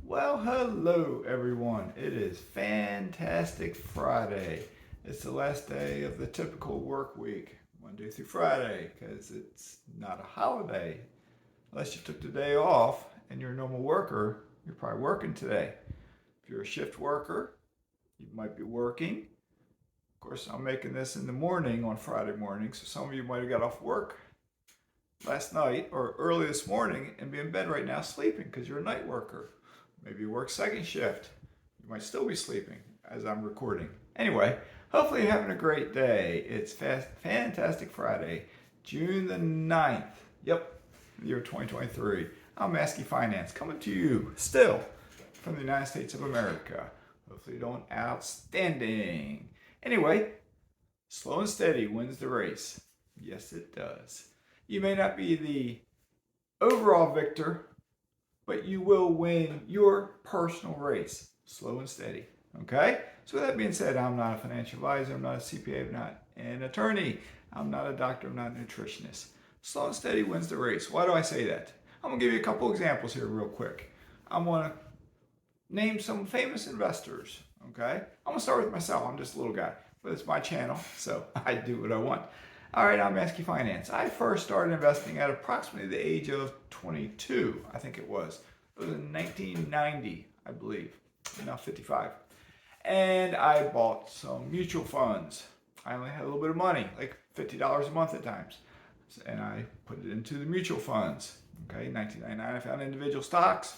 Well, hello everyone. It is fantastic Friday. It's the last day of the typical work week, Monday through Friday, because it's not a holiday. Unless you took the day off and you're a normal worker, you're probably working today. If you're a shift worker, you might be working. Of course, I'm making this in the morning on Friday morning, so some of you might have got off work last night or early this morning and be in bed right now sleeping because you're a night worker. Maybe you work second shift. You might still be sleeping as I'm recording. Anyway, hopefully you're having a great day. It's fantastic Friday, June the 9th. Yep, the year 2023. I'm Mazske Finance coming to you still from the United States of America. Hopefully you're doing outstanding. Anyway, slow and steady wins the race. Yes, it does. You may not be the overall victor, but you will win your personal race, slow and steady. Okay? So with that being said, I'm not a financial advisor, I'm not a CPA, I'm not an attorney, I'm not a doctor, I'm not a nutritionist. Slow and steady wins the race. Why do I say that? I'm gonna give you a couple examples here real quick. I'm gonna name some famous investors. Okay? I'm gonna start with myself. I'm just a little guy, but it's my channel, so I do what I want. All right, I'm Mazske Finance. I first started investing at approximately the age of 22, I think it was. It was in 1990, I believe. I'm now 55. And I bought some mutual funds. I only had a little bit of money, like $50 a month at times. And I put it into the mutual funds. Okay, 1999, I found individual stocks.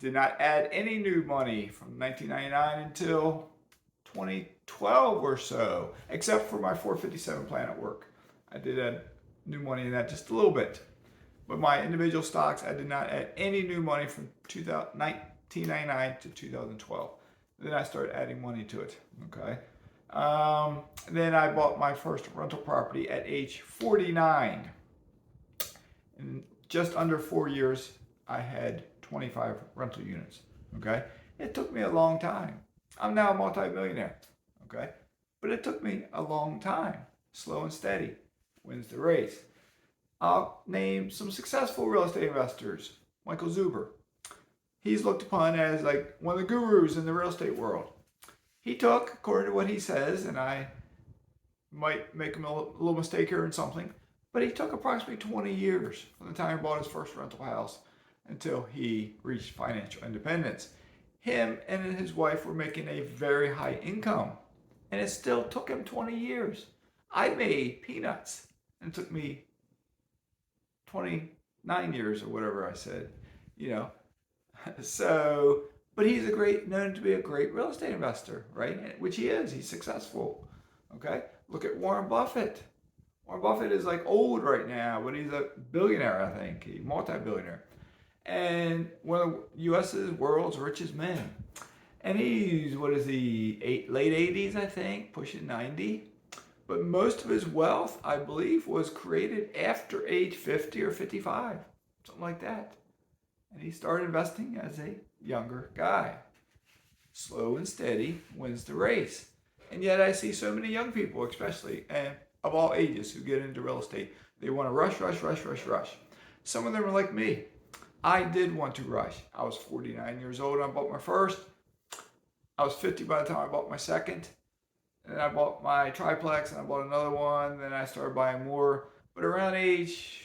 Did not add any new money from 1999 until 2012 or so, except for my 457 plan at work. I did add new money in that just a little bit. But my individual stocks, I did not add any new money from 1999 to 2012. Then I started adding money to it. Okay. Then I bought my first rental property at age 49. In just under 4 years, I had 25 rental units. Okay. It took me a long time. I'm now a multi-millionaire, okay? But it took me a long time. Slow and steady wins the race. I'll name some successful real estate investors. Michael Zuber. He's looked upon as like one of the gurus in the real estate world. He took, according to what he says, and I might make him a little mistake here in something, but he took approximately 20 years from the time he bought his first rental house until he reached financial independence. Him and his wife were making a very high income, and it still took him 20 years. I made peanuts, and it took me 29 years or whatever I said, you know. So, but he's known to be a great real estate investor, right? Which he is. He's successful. Okay. Look at Warren Buffett. Warren Buffett is like old right now, but he's a billionaire, I think, a multi-billionaire. And one of the U.S.'s world's richest men. And he's, late 80s, I think, pushing 90. But most of his wealth, I believe, was created after age 50 or 55, something like that. And he started investing as a younger guy. Slow and steady wins the race. And yet I see so many young people, especially, and of all ages, who get into real estate. They want to rush. Some of them are like me. I did want to rush. I was 49 years old when I bought my first. I was 50 by the time I bought my second. And then I bought my triplex and I bought another one. Then I started buying more. But around age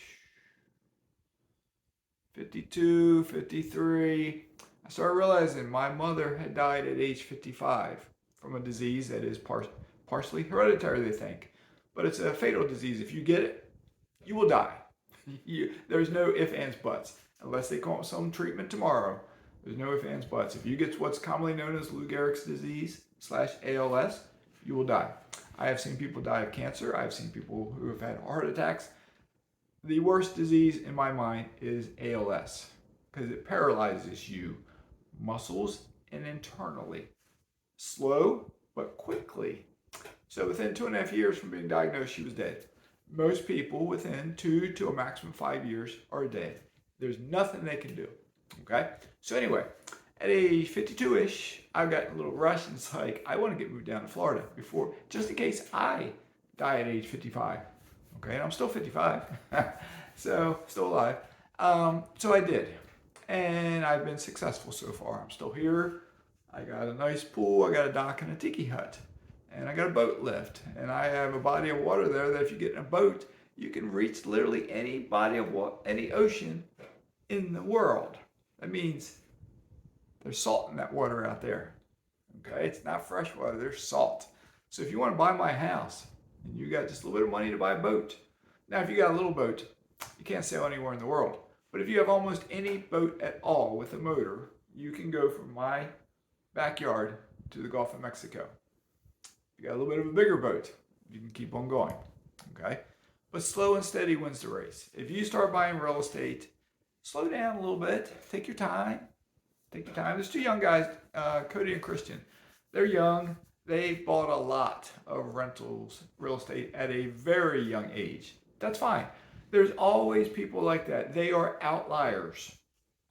52, 53, I started realizing my mother had died at age 55 from a disease that is partially hereditary, they think. But it's a fatal disease. If you get it, you will die. There's no ifs, ands, buts. Unless they come up with some treatment tomorrow, there's no ifs, ands, buts. If you get what's commonly known as Lou Gehrig's disease / ALS, you will die. I have seen people die of cancer. I've seen people who have had heart attacks. The worst disease in my mind is ALS because it paralyzes you, muscles and internally. Slow, but quickly. So within 2.5 years from being diagnosed, she was dead. Most people within 2 to a maximum 5 years are dead. There's nothing they can do. Okay? So anyway, at age 52-ish, I got a little rush and it's like, I want to get moved down to Florida before, just in case I die at age 55. Okay, and I'm still 55. So, still alive. So I did. and I've been successful so far. I'm still here. I got a nice pool, I got a dock and a tiki hut, and I got a boat lift, and I have a body of water there that if you get in a boat, you can reach literally any body of water, any ocean in the world. That means there's salt in that water out there. Okay, it's not fresh water, there's salt. So if you want to buy my house and you got just a little bit of money to buy a boat, now if you got a little boat, you can't sail anywhere in the world. But if you have almost any boat at all with a motor, you can go from my backyard to the Gulf of Mexico. If you got a little bit of a bigger boat, you can keep on going. Okay, but slow and steady wins the race. If you start buying real estate, slow down a little bit. Take your time. Take your time. There's two young guys, Cody and Christian. They're young. They bought a lot of rentals, real estate at a very young age. That's fine. There's always people like that. They are outliers.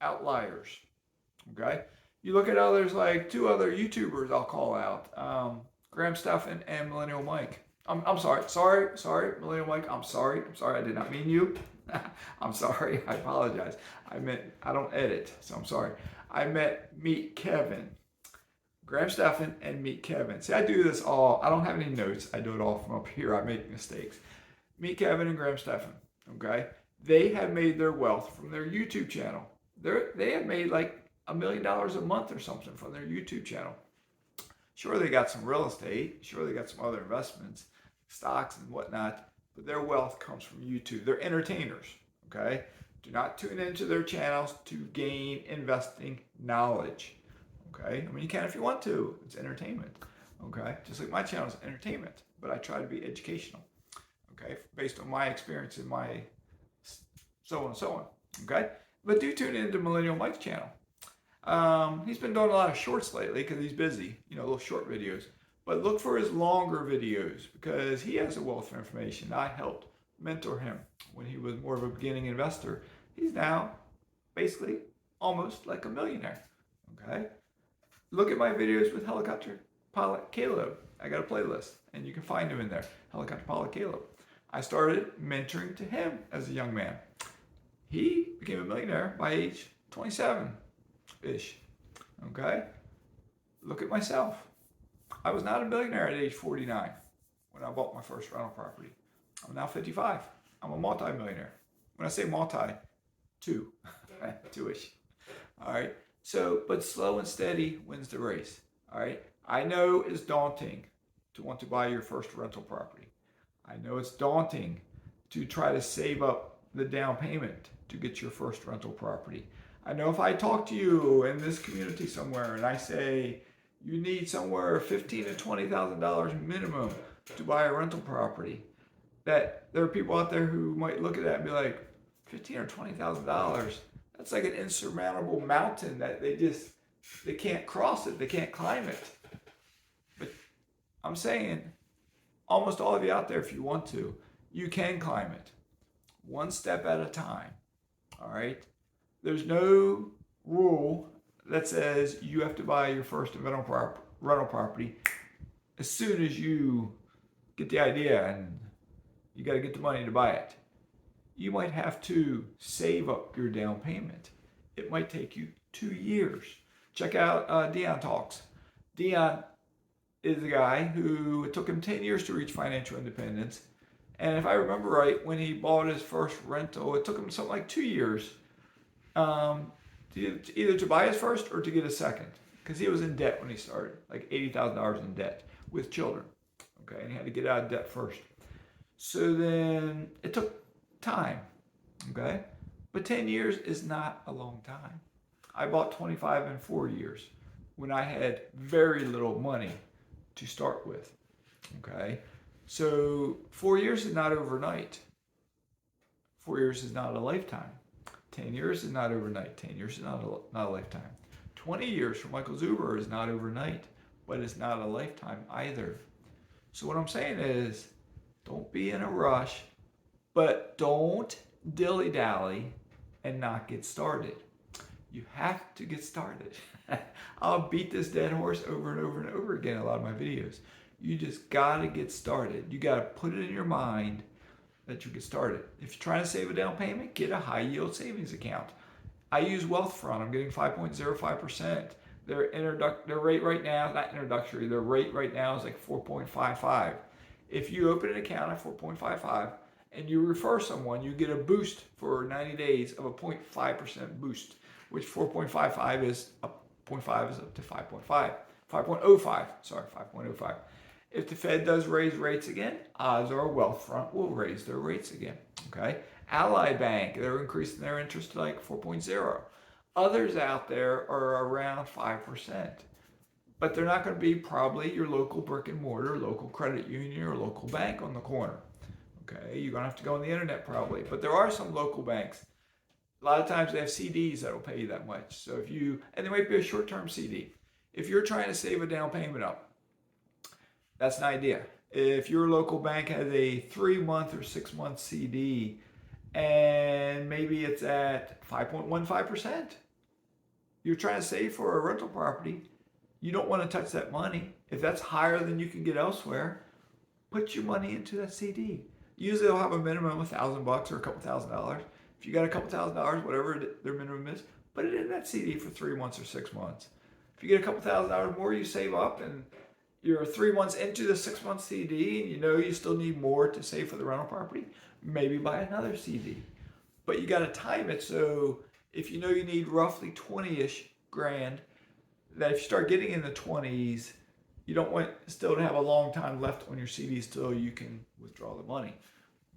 Outliers. Okay? You look at others like two other YouTubers I'll call out. Graham Stephan and Millennial Mike. I'm sorry, Millennial Mike. I'm sorry. I did not mean you. I'm sorry. I apologize. I don't edit, so I'm sorry. I meant Meet Kevin. Graham Stephan and Meet Kevin. See, I do this all. I don't have any notes. I do it all from up here. I make mistakes. Meet Kevin and Graham Stephan. Okay? They have made their wealth from their YouTube channel. They have made like $1 million a month or something from their YouTube channel. Sure, they got some real estate. Sure, they got some other investments, stocks and whatnot. But their wealth comes from YouTube. They're entertainers. Okay? Do not tune into their channels to gain investing knowledge. Okay? I mean, you can if you want to. It's entertainment. Okay? Just like my channel is entertainment, but I try to be educational. Okay? Based on my experience and my so on and so on. Okay? But do tune into Millennial Mike's channel. He's been doing a lot of shorts lately because he's busy, little short videos. But look for his longer videos because he has a wealth of information. I helped mentor him when he was more of a beginning investor. He's now basically almost like a millionaire. Okay? Look at my videos with Helicopter Pilot Caleb. I got a playlist and you can find him in there. Helicopter Pilot Caleb. I started mentoring to him as a young man. He became a millionaire by age 27-ish. Okay? Look at myself. I was not a millionaire at age 49 when I bought my first rental property. I'm now 55. I'm a multi-millionaire. When I say multi, two-ish. All right? So, but slow and steady wins the race. All right? I know it's daunting to want to buy your first rental property. I know it's daunting to try to save up the down payment to get your first rental property. I know if I talk to you in this community somewhere and I say you need somewhere $15,000 to $20,000 minimum to buy a rental property, that there are people out there who might look at that and be like, $15,000 or $20,000, that's like an insurmountable mountain that they can't cross it, they can't climb it. But I'm saying, almost all of you out there, if you want to, you can climb it. One step at a time, all right? There's no rule that says you have to buy your first rental property as soon as you get the idea and you got to get the money to buy it. You might have to save up your down payment. It might take you 2 years. Check out Dion Talks. Dion is a guy who it took him 10 years to reach financial independence. And if I remember right, when he bought his first rental, it took him something like 2 years either to buy his first or to get a second. Because he was in debt when he started, like $80,000 in debt with children. Okay, and he had to get out of debt first. So then it took time, okay? But 10 years is not a long time. I bought 25 in 4 years when I had very little money to start with, okay? So 4 years is not overnight. 4 years is not a lifetime. 10 years is not overnight. 10 years is not a lifetime. 20 years for Michael Zuber is not overnight, but it's not a lifetime either. So what I'm saying is, don't be in a rush, but don't dilly-dally and not get started. You have to get started. I'll beat this dead horse over and over and over again in a lot of my videos. You just gotta get started. You gotta put it in your mind that you get started. If you're trying to save a down payment, get a high yield savings account. I use Wealthfront. I'm getting 5.05%. Their rate right now, not introductory, their rate right now is like 4.55. If you open an account at 4.55 and you refer someone, you get a boost for 90 days of a 0.5% boost, which 4.55 is up, 0.5 is up to 5.5, 5.05, sorry, 5.05. If the Fed does raise rates again, odds are Wealthfront will raise their rates again, okay? Ally Bank, they're increasing their interest to like 4.0. Others out there are around 5%, but they're not going to be probably your local brick and mortar, local credit union, or local bank on the corner. Okay, you're going to have to go on the internet probably, but there are some local banks. A lot of times they have CDs that'll pay you that much. So if you, and there might be a short-term CD. If you're trying to save a down payment up, that's an idea. If your local bank has a 3-month or 6-month CD, and maybe it's at 5.15%, you're trying to save for a rental property, you don't want to touch that money. If that's higher than you can get elsewhere, put your money into that CD. Usually they'll have a minimum of $1,000 or a couple $1,000. If you got a couple $1,000, whatever their minimum is, put it in that CD for 3 months or 6 months. If you get a couple $1,000 more, you save up, and you're 3 months into the 6-month CD, and you know you still need more to save for the rental property, maybe buy another CD. But you got to time it, so if you know you need roughly 20-ish grand, that if you start getting in the 20s, you don't want still to have a long time left on your CD till you can withdraw the money,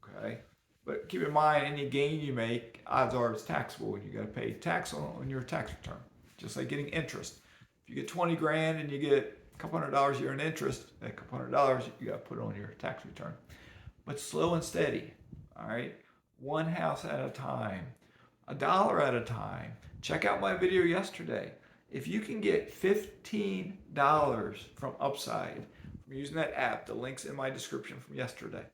okay? But keep in mind, any gain you make, odds are it's taxable, and you got to pay tax on your tax return, just like getting interest. If you get 20 grand and you get a couple $100 a year in interest, that couple $100 you got to put on your tax return. But slow and steady, all right? One house at a time, $1 at a time. Check out my video yesterday. If you can get $15 from Upside, from using that app, the link's in my description from yesterday.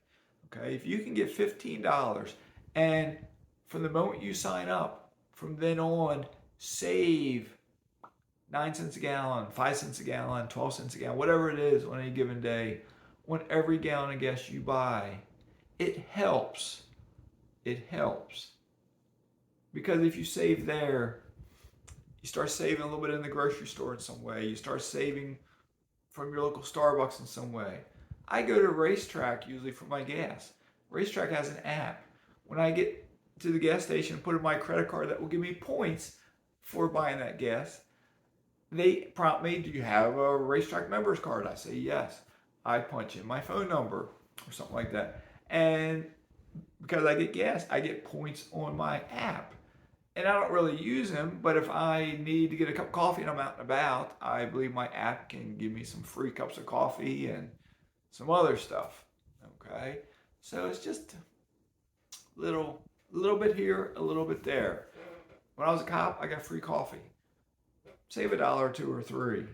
Okay, if you can get $15, and from the moment you sign up, from then on, save 9 cents a gallon, 5 cents a gallon, 12 cents a gallon, whatever it is on any given day, on every gallon of gas you buy, it helps. It helps. Because if you save there, you start saving a little bit in the grocery store in some way. You start saving from your local Starbucks in some way. I go to Racetrack usually for my gas. Racetrack has an app. When I get to the gas station, put in my credit card that will give me points for buying that gas. They prompt me, do you have a Racetrack members card? I say yes. I punch in my phone number or something like that. And because I get gas, I get points on my app. And I don't really use them, but if I need to get a cup of coffee and I'm out and about, I believe my app can give me some free cups of coffee and some other stuff, okay? So it's just a little bit here, a little bit there. When I was a cop, I got free coffee. Save $1 or $2 or $3,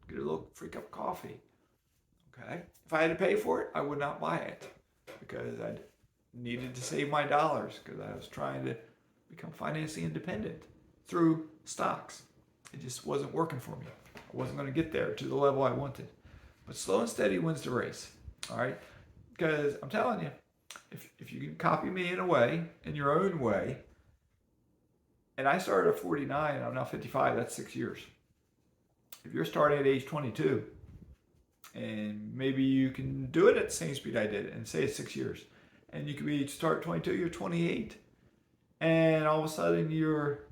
get a little free cup of coffee, okay? If I had to pay for it, I would not buy it because I needed to save my dollars because I was trying to become financially independent through stocks. It just wasn't working for me. I wasn't going to get there to the level I wanted. But slow and steady wins the race, all right? Because I'm telling you, if you can copy me in a way, in your own way, and I started at 49, and I'm now 55, that's 6 years. If you're starting at age 22, and maybe you can do it at the same speed I did, and say it's 6 years, and you could start at 22, you're 28, and all of a sudden you're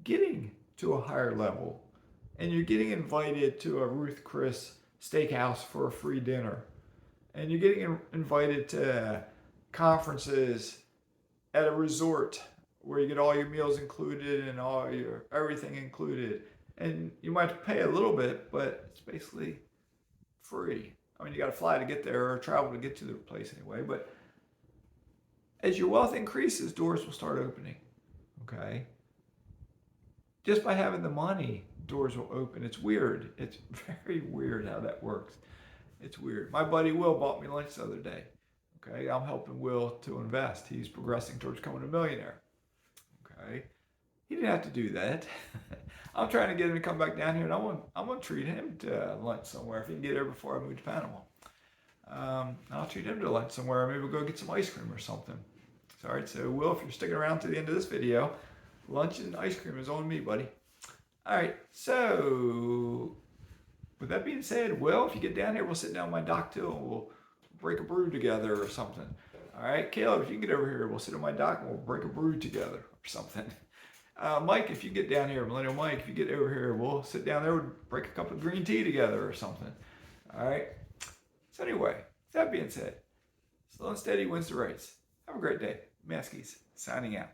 getting to a higher level, and you're getting invited to a Ruth Chris steakhouse for a free dinner, and you're getting invited to conferences at a resort where you get all your meals included and all your everything included, and you might pay a little bit, but it's basically free. I mean, you got to fly to get there or travel to get to the place anyway, but as your wealth increases, doors will start opening, okay? Just by having the money, doors will open. It's weird. It's very weird how that works. It's weird. My buddy Will bought me lunch the other day, okay? I'm helping Will to invest. He's progressing towards becoming a millionaire, okay? He didn't have to do that. I'm trying to get him to come back down here, and I'm gonna treat him to lunch somewhere if he can get there before I move to Panama. I'll treat him to lunch somewhere. Maybe we'll go get some ice cream or something. All right, so Will, if you're sticking around to the end of this video, Lunch and ice cream is on me, buddy. All right, so with that being said, Will, if you get down here, we'll sit down my dock too and we'll break a brew together or something. All right, Caleb, if you can get over here, we'll sit on my dock and we'll break a brew together or something. Mike, if you get down here, Millennial Mike, if you get over here, we'll sit down there and break a cup of green tea together or something. All right. So anyway, that being said, slow and steady wins the race. Have a great day. Mazskes, signing out.